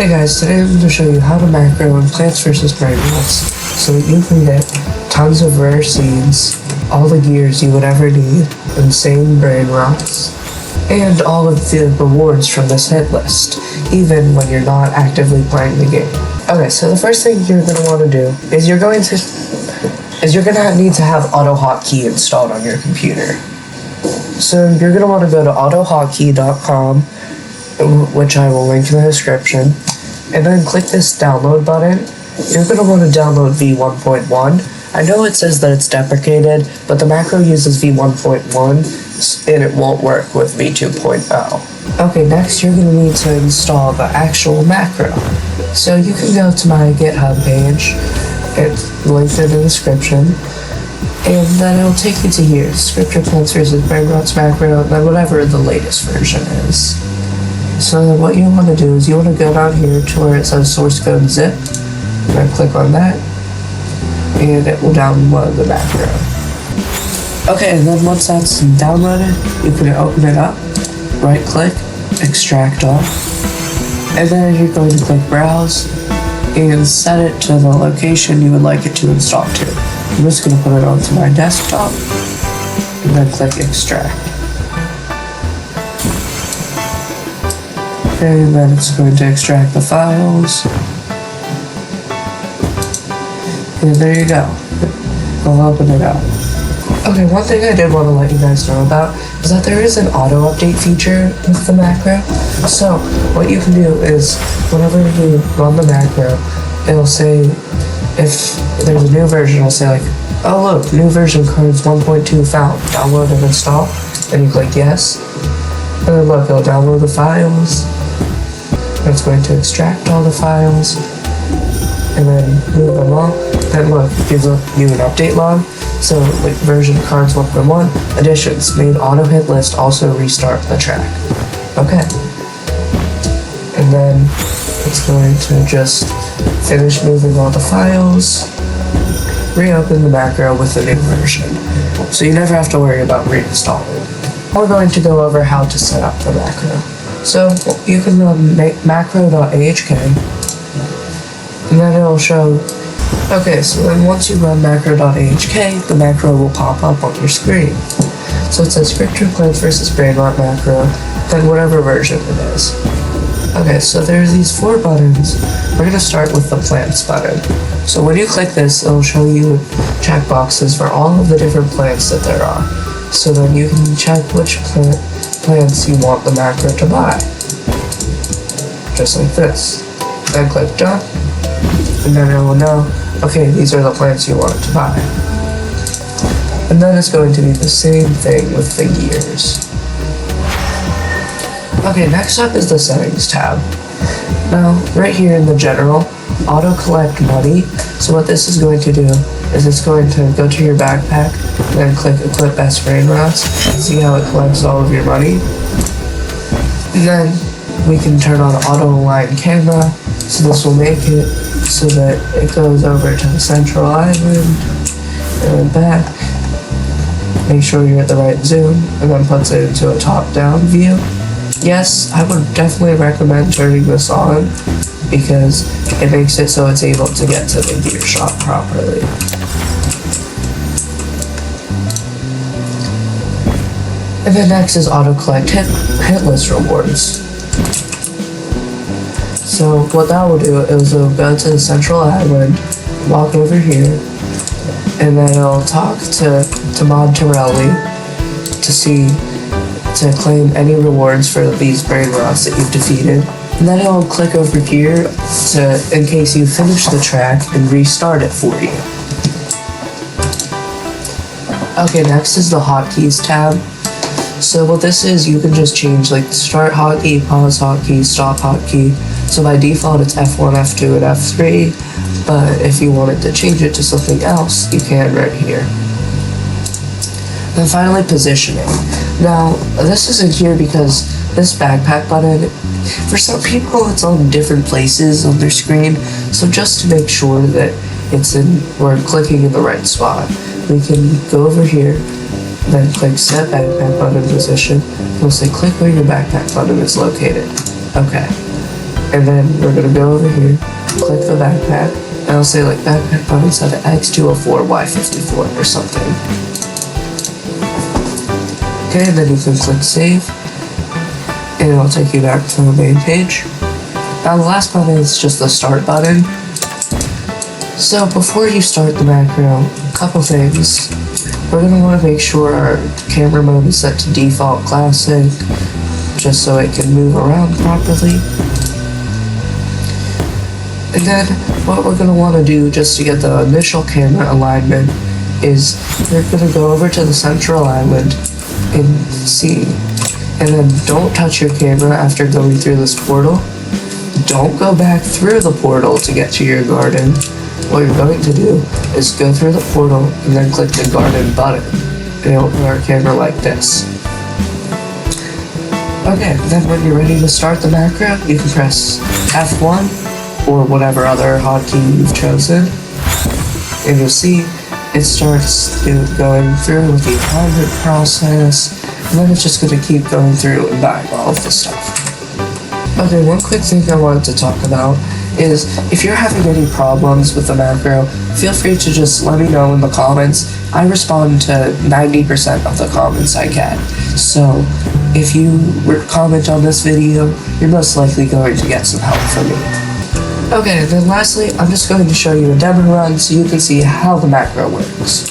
Hey guys, today I'm going to show you how to macro in Plants vs. Brainrots so that you can get tons of rare seeds, all the gears you would ever need, insane Brainrots, and all of the rewards from this hit list, even when you're not actively playing the game. Okay, so the first thing you're going to want to do is you're going to need to have AutoHotkey installed on your computer. So you're going to want to go to autohotkey.com, which I will link in the description, and then click this download button. You're going to want to download v1.1. I know it says that it's deprecated, but the macro uses v1.1 and it won't work with v2.0. Okay, next you're going to need to install the actual macro. So you can go to my GitHub page, it's linked in the description, and then it'll take you to here, Scripture Plants vs. Brainrots macro, and then whatever the latest version is. So what you want to do is you want to go down here to where it says source code zip, and click on that, and it will download the macro. Okay, and then once that's downloaded, you can open it up, right click, extract all, and then you're going to click browse, and set it to the location you would like it to install to. I'm just going to put it onto my desktop, and then click extract. And then it's going to extract the files. And there you go. I'll open it up. Okay, one thing I did want to let you guys know about is that there is an auto update feature with the macro. So what you can do is whenever you run the macro, it'll say, if there's a new version, it'll say like, oh look, new version cards 1.2 found, download and install, and you click yes, and then look, it'll download the files, and it's going to extract all the files, and then move them all, then look, it gives you an update log, so like version cards 1.1, additions, made auto hit list, also restart the track. Okay, and then it's going to just finish moving all the files, reopen the macro with the new version, so you never have to worry about reinstalling. We're going to go over how to set up the macro. So you can run macro.ahk, and then it'll show. Okay, so then once you run macro.ahk, the macro will pop up on your screen. So it says Scripture Plants vs. Brainrot macro, then whatever version it is. Okay, so there's these 4 buttons. We're going to start with the plants button. So when you click this, it'll show you checkboxes for all of the different plants that there are. So then you can check which plants you want the macro to buy. Just like this. Then click done, and then it will know, okay, these are the plants you want it to buy. And then it's going to be the same thing with the gears. Okay, next up is the settings tab. Now, right here in the general, auto collect money. So what this is going to do is it's going to go to your backpack, and then click equip best Brainrots, see how it collects all of your money. And then we can turn on auto align camera, so this will make it so that it goes over to the central island, and then back. Make sure you're at the right zoom, and then puts it into a top-down view. Yes, I would definitely recommend turning this on because it makes it so it's able to get to the gear shop properly. And then next is auto collect hit list rewards. So what that will do is it'll go to the central island, walk over here, and then it'll talk to Mod Torelli to claim any rewards for these Brainrots that you've defeated. And then it'll click over here in case you finish the track and restart it for you. Okay, next is the hotkeys tab. So what this is, you can just change like start hotkey, pause hotkey, stop hotkey. So by default it's F1, F2, and F3, but if you wanted to change it to something else, you can right here. And finally, positioning. Now, this isn't here because this backpack button, for some people it's on different places on their screen, so just to make sure that we're clicking in the right spot, we can go over here, then click set backpack button position. We'll say click where your backpack button is located. Okay. And then we're gonna go over here, click the backpack, and I'll say like backpack body set to X204Y54 or something. Okay, and then you can click save, and it'll take you back to the main page. Now the last button is just the start button. So before you start the macro, a couple things. We're going to want to make sure our camera mode is set to default classic, just so it can move around properly. And then what we're going to want to do just to get the initial camera alignment is we're going to go over to the central island in C, and then don't touch your camera after going through this portal. Don't go back through the portal to get to your garden. What you're going to do is go through the portal and then click the garden button, and it'll put our camera like this. Okay, then when you're ready to start the macro, you can press F1 or whatever other hotkey you've chosen, and you'll see it starts going through with the alignment process, and then it's just going to keep going through and buying all of the stuff. Okay, one quick thing I wanted to talk about is if you're having any problems with the macro, feel free to just let me know in the comments. I respond to 90% of the comments I get. So if you comment on this video, you're most likely going to get some help from me. Okay, then lastly, I'm just going to show you a demo run so you can see how the macro works.